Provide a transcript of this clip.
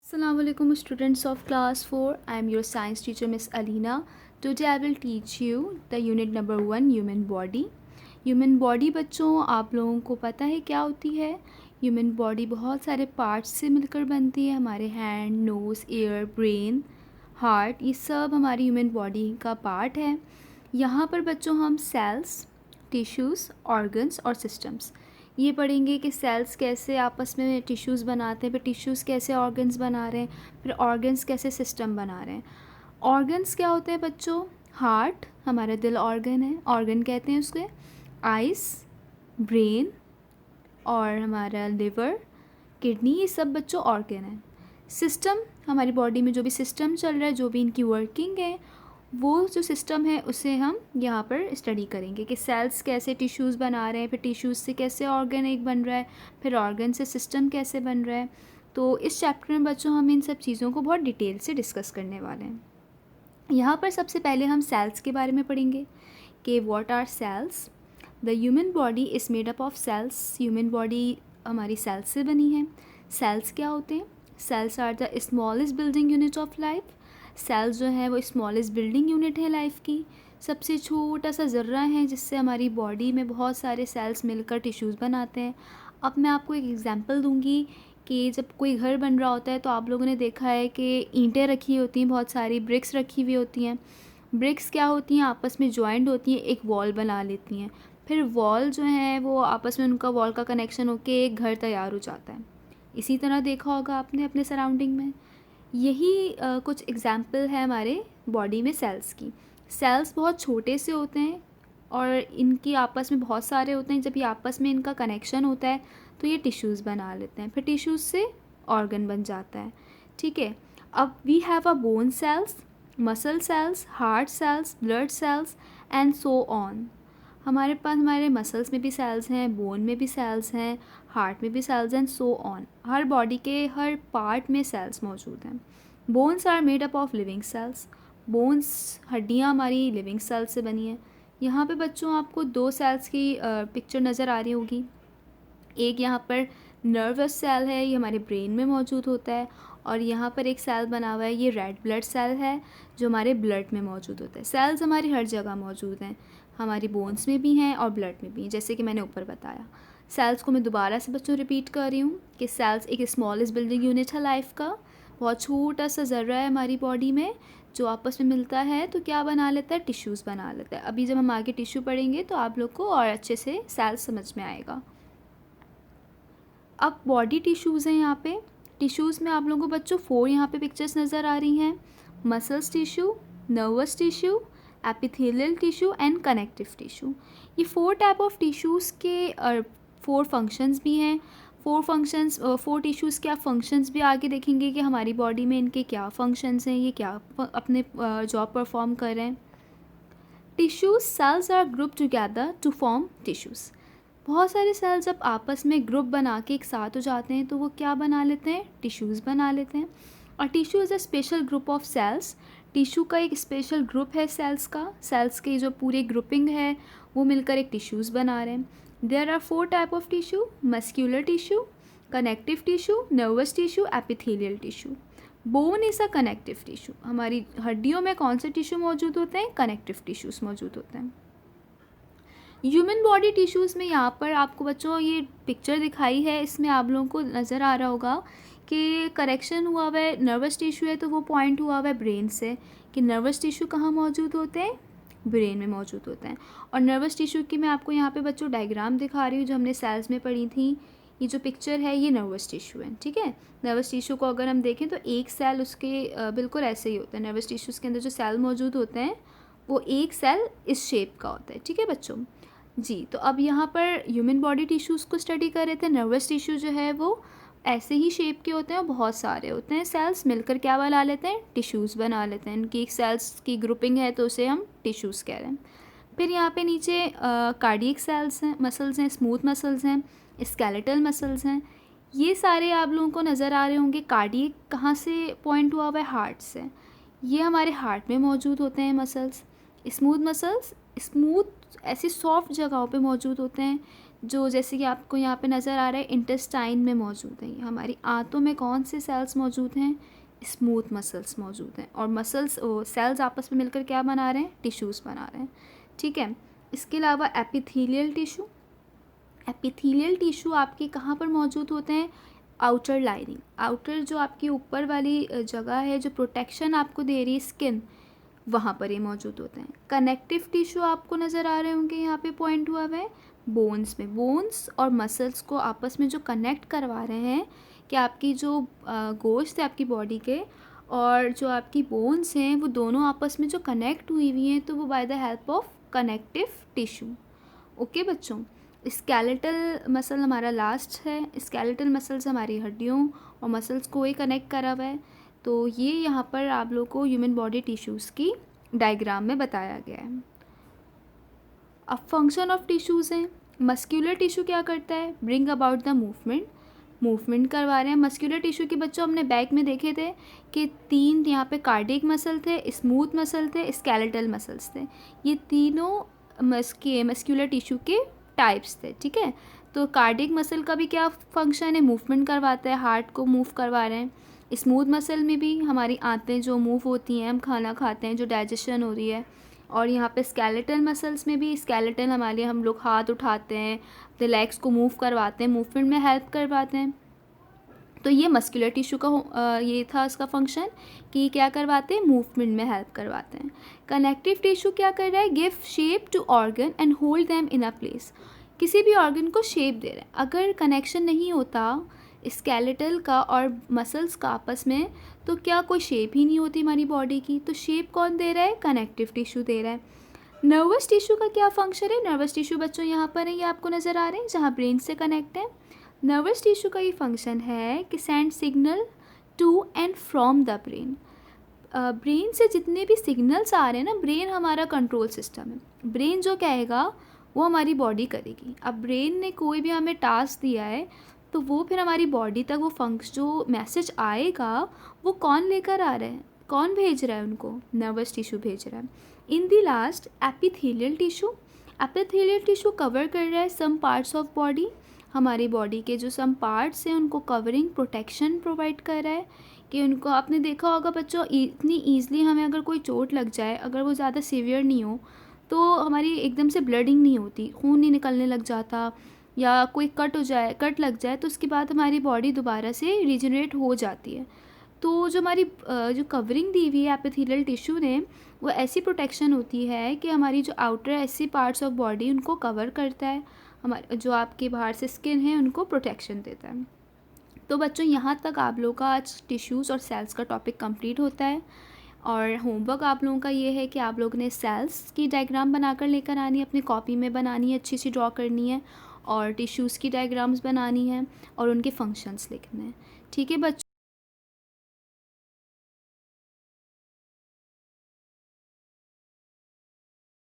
Assalamu alaikum students of class 4. I am your science teacher Miss Alina. Today I will teach you the unit number 1 human body. Human body बच्चों आप लोगों को पता है क्या होती है। ह्यूमन बॉडी बहुत सारे पार्ट्स से मिलकर बनती है। हमारे hand, nose, ear, brain, heart, ये सब हमारी ह्यूमन बॉडी का पार्ट है। यहाँ पर बच्चों हम सेल्स, टिश्यूज़, ऑर्गन्स और सिस्टम्स ये पढ़ेंगे कि सेल्स कैसे आपस में टिश्यूज़ बनाते हैं, फिर टिश्यूज़ कैसे ऑर्गन्स बना रहे हैं, फिर ऑर्गन्स कैसे सिस्टम बना रहे हैं। ऑर्गन्स क्या होते हैं बच्चों? हार्ट हमारा दिल ऑर्गन है, ऑर्गन कहते हैं उसके। आइस, ब्रेन और हमारा लिवर, किडनी, ये सब बच्चों ऑर्गन है। सिस्टम हमारी बॉडी में जो भी सिस्टम चल रहा है, जो भी इनकी वर्किंग है, वो जो सिस्टम है उसे हम यहाँ पर स्टडी करेंगे कि सेल्स कैसे टिश्यूज़ बना रहे हैं, फिर टिश्यूज़ से कैसे ऑर्गन एक बन रहा है, फिर ऑर्गन से सिस्टम कैसे बन रहा है। तो इस चैप्टर में बच्चों हम इन सब चीज़ों को बहुत डिटेल से डिस्कस करने वाले हैं। यहाँ पर सबसे पहले हम सेल्स के बारे में पढ़ेंगे कि what are cells. The human body is made up of cells. Human body हमारी सेल्स से बनी है। सेल्स क्या होते हैं? Cells are the smallest building unit of life. Cells जो है वो स्मॉलेस्ट बिल्डिंग यूनिट है लाइफ की। सबसे छोटा सा ज़र्रा है जिससे हमारी बॉडी में बहुत सारे सेल्स मिलकर टिश्यूज़ बनाते हैं। अब मैं आपको एक एग्जांपल दूंगी कि जब कोई घर बन रहा होता है तो आप लोगों ने देखा है कि ईंटें रखी होती हैं, बहुत सारी ब्रिक्स रखी हुई होती हैं। ब्रिक्स क्या होती हैं? आपस में जॉइंट होती हैं, एक वॉल बना लेती हैं। फिर वॉल जो है वो आपस में उनका वॉल का कनेक्शन होकर एक घर तैयार हो जाता है। इसी तरह देखा होगा आपने अपने सराउंडिंग में। यही कुछ एग्जाम्पल है हमारे बॉडी में सेल्स की। सेल्स बहुत छोटे से होते हैं और इनकी आपस में बहुत सारे होते हैं। जब ये आपस में इनका कनेक्शन होता है तो ये टिश्यूज़ बना लेते हैं, फिर टिश्यूज़ से ऑर्गन बन जाता है। ठीक है, अब we have a bone cells, muscle cells, heart cells, blood cells and so on. हमारे पास हमारे मसल्स में भी सेल्स हैं, बोन में भी सेल्स हैं, हार्ट में भी सेल्स हैं, सो ऑन। हर बॉडी के हर पार्ट में सेल्स मौजूद हैं। Bones are made up of living cells. Bones हड्डियाँ हमारी लिविंग सेल्स से बनी हैं। यहाँ पे बच्चों आपको दो सेल्स की पिक्चर नज़र आ रही होगी। एक यहाँ पर नर्वस सेल है, ये हमारे ब्रेन में मौजूद होता है, और यहाँ पर एक सेल बना हुआ है, ये रेड ब्लड सेल है जो हमारे ब्लड में मौजूद होता है। सेल्स हमारी हर जगह मौजूद हैं, हमारी बोन्स में भी हैं और ब्लड में भी हैं, जैसे कि मैंने ऊपर बताया। सेल्स को मैं दोबारा से बच्चों रिपीट कर रही हूँ कि सेल्स एक स्मॉलेस्ट बिल्डिंग यूनिट है लाइफ का। बहुत छोटा सा ज़र्रा है हमारी बॉडी में जो आपस में मिलता है तो क्या बना लेता है? टिश्यूज़ बना लेता है। अभी जब हम आगे टिश्यू पढ़ेंगे तो आप लोग को और अच्छे से सेल्स समझ में आएगा। अब बॉडी टिश्यूज़ हैं यहाँ पे। टिश्यूज़ में आप लोगों को बच्चों 4 यहाँ पे पिक्चर्स नज़र आ रही हैं। Muscles tissue, nervous tissue, epithelial tissue and connective tissue. ये 4 टाइप ऑफ टिश्यूज़ के 4 फंक्शंस भी हैं। 4 टिश्यूज़ के आप फंक्शंस भी आगे देखेंगे कि हमारी बॉडी में इनके क्या फंक्शंस हैं, ये क्या अपने जॉब परफॉर्म कर रहे हैं। Tissues cells are group together to form tissues. बहुत सारे सेल्स जब आपस में ग्रुप बना के एक साथ हो जाते हैं तो वो क्या बना लेते हैं? टिश्यूज़ बना लेते हैं। और tissue is a special group of cells. Tissue का एक स्पेशल ग्रुप है सेल्स का। सेल्स की जो पूरी ग्रुपिंग है वो मिलकर एक टिश्यूज़ बना रहे हैं। There are 4 type of tissue: muscular tissue, connective tissue, nervous tissue, epithelial tissue. Bone is a connective tissue. हमारी हड्डियों में कौन से टिश्यू मौजूद होते हैं? कनेक्टिव टिश्यूज़ मौजूद होते हैं। ह्यूमन बॉडी टिश्यूज़ में यहाँ पर आपको बच्चों ये पिक्चर दिखाई है, इसमें आप लोगों को नज़र आ रहा होगा कि करेक्शन हुआ हुआ है। नर्वस टिश्यू है तो वो पॉइंट हुआ हुआ है ब्रेन से कि नर्वस टिश्यू कहाँ मौजूद होते हैं? ब्रेन में मौजूद होते हैं। और नर्वस टिश्यू की मैं आपको यहाँ पे बच्चों डायग्राम दिखा रही हूँ जो हमने सेल्स में पढ़ी थी। ये जो पिक्चर है ये नर्वस टिश्यू है। ठीक है, नर्वस टिश्यू को अगर हम देखें तो एक सेल उसके बिल्कुल ऐसे ही होता है। नर्वस टिश्यूज़ के अंदर जो सेल मौजूद होते हैं वो एक सेल इस शेप का होता है। ठीक है बच्चों जी, तो अब यहाँ पर ह्यूमन बॉडी टिश्यूज़ को स्टडी कर रहे थे। नर्वस टिश्यू जो है वो ऐसे ही शेप के होते हैं और बहुत सारे होते हैं। सेल्स मिलकर क्या बना लेते हैं? टिश्यूज़ बना लेते हैं। इनकी एक सेल्स की ग्रुपिंग है तो उसे हम टिश्यूज़ कह रहे हैं। फिर यहाँ पे नीचे कार्डियक सेल्स हैं, मसल्स हैं, स्मूथ मसल्स हैं, स्केलेटल मसल्स हैं। ये सारे आप लोगों को नज़र आ रहे होंगे। कार्डियक कहाँ से पॉइंट हुआ हुआ है? हार्ट से। ये हमारे हार्ट में मौजूद होते हैं मसल्स। स्मूथ मसल्स स्मूथ ऐसी सॉफ्ट जगहों पे मौजूद होते हैं जो जैसे कि आपको यहाँ पे नज़र आ रहा है इंटेस्टाइन में मौजूद है। हमारी आंतों में कौन से सेल्स मौजूद हैं? स्मूथ मसल्स मौजूद हैं। और मसल्स सेल्स आपस में मिलकर क्या बना रहे हैं? टिश्यूज़ बना रहे हैं। ठीक है। इसके अलावा एपिथेलियल टिश्यू, एपिथेलियल टिश्यू आपके कहाँ पर मौजूद होते हैं? आउटर लाइनिंग, आउटर जो आपकी ऊपर वाली जगह है जो प्रोटेक्शन आपको दे रही है स्किन, वहाँ पर ये मौजूद होते हैं। कनेक्टिव टिश्यू आपको नज़र आ रहे होंगे, यहाँ पे पॉइंट हुआ है बोन्स में। बोन्स और मसल्स को आपस में जो कनेक्ट करवा रहे हैं कि आपकी जो गोश्त है आपकी बॉडी के और जो आपकी बोन्स हैं वो दोनों आपस में जो कनेक्ट हुई हुई हैं, तो वो by the help of connective tissue. Okay बच्चों, स्केलेटल मसल हमारा लास्ट है। स्केलेटल मसल्स हमारी हड्डियों और मसल्स को ही कनेक्ट करा हुआ है। तो ये यहाँ पर आप लोग को ह्यूमन बॉडी टिश्यूज़ की डायग्राम में बताया गया है। अब फंक्शन ऑफ टिश्यूज़ हैं। मस्क्यूलर टिश्यू क्या करता है? Bring about the movement, movement करवा रहे हैं। मस्क्यूलर टिश्यू के बच्चों हमने बैक में देखे थे कि 3 यहाँ पे कार्डियक मसल थे, स्मूथ मसल थे, स्केलेटल मसल्स थे। ये तीनों मस्क्यूलर टिश्यू के टाइप्स थे। ठीक है। तो कार्डियक मसल का भी क्या फंक्शन है? मूवमेंट करवाता है, हार्ट को मूव करवा रहे हैं। स्मूथ मसल में भी हमारी आंतें जो मूव होती हैं, हम खाना खाते हैं, जो डाइजेशन हो रही है। और यहाँ पे स्केलेटल मसल्स में भी, स्केलेटल हमारे हम लोग हाथ उठाते हैं, अपने लेग्स को मूव करवाते हैं, मूवमेंट में हेल्प करवाते हैं। तो ये मस्कुलर टिश्यू का ये था इसका फंक्शन कि क्या करवाते हैं? मूवमेंट में हेल्प करवाते हैं। कनेक्टिव टिश्यू क्या कर रहा है? Give shape to organ and hold them in a place, किसी भी ऑर्गन को शेप दे रहा है। अगर कनेक्शन नहीं होता स्केलेटल का और मसल्स का आपस में, तो क्या कोई शेप ही नहीं होती हमारी बॉडी की। तो शेप कौन दे रहा है? कनेक्टिव टिश्यू दे रहा है। नर्वस टिश्यू का क्या फंक्शन है? नर्वस टिश्यू बच्चों यहाँ पर है, ये आपको नज़र आ रहे हैं, जहाँ ब्रेन से कनेक्ट है। नर्वस टिश्यू का ये फंक्शन है कि send signal to and from the brain. Brain से जितने भी सिग्नल्स आ रहे हैं ना, ब्रेन हमारा कंट्रोल सिस्टम है। ब्रेन जो कहेगा वो हमारी बॉडी करेगी। अब ब्रेन ने कोई भी हमें टास्क दिया है तो वो फिर हमारी बॉडी तक वो जो मैसेज आएगा वो कौन लेकर आ रहा है? कौन भेज रहा है उनको? नर्वस टिश्यू भेज रहा है। In the last epithelial tissue, epithelial tissue cover कर रहा है सम पार्ट्स ऑफ बॉडी, हमारी बॉडी के जो सम पार्ट्स हैं उनको कवरिंग प्रोटेक्शन प्रोवाइड कर रहा है। कि उनको आपने देखा होगा बच्चों, इतनी ईज़िली हमें अगर कोई चोट लग जाए, अगर वो ज़्यादा सीवियर नहीं हो, तो हमारी एकदम से ब्लडिंग नहीं होती, खून नहीं निकलने लग जाता, या कोई कट लग जाए तो उसके बाद हमारी बॉडी दोबारा से रिजनरेट हो जाती है। तो जो हमारी जो कवरिंग दी हुई है एपिथेलियल टिश्यू ने, वो ऐसी प्रोटेक्शन होती है कि हमारी जो आउटर ऐसी पार्ट्स ऑफ बॉडी उनको कवर करता है, हमारे जो आपके बाहर से स्किन है उनको प्रोटेक्शन देता है। तो बच्चों यहाँ तक आप लोगों का आज टिश्यूज़ और सेल्स का टॉपिक कंप्लीट होता है। और होमवर्क आप लोगों का ये है कि आप लोगों ने सेल्स की डायग्राम बनाकर लेकर आनी है, अपनी कॉपी में बनानी है, अच्छी सी ड्रॉ करनी है, और टिश्यूज़ की डायग्राम्स बनानी है और उनके फंक्शंस लिखने हैं। ठीक है बच्चों।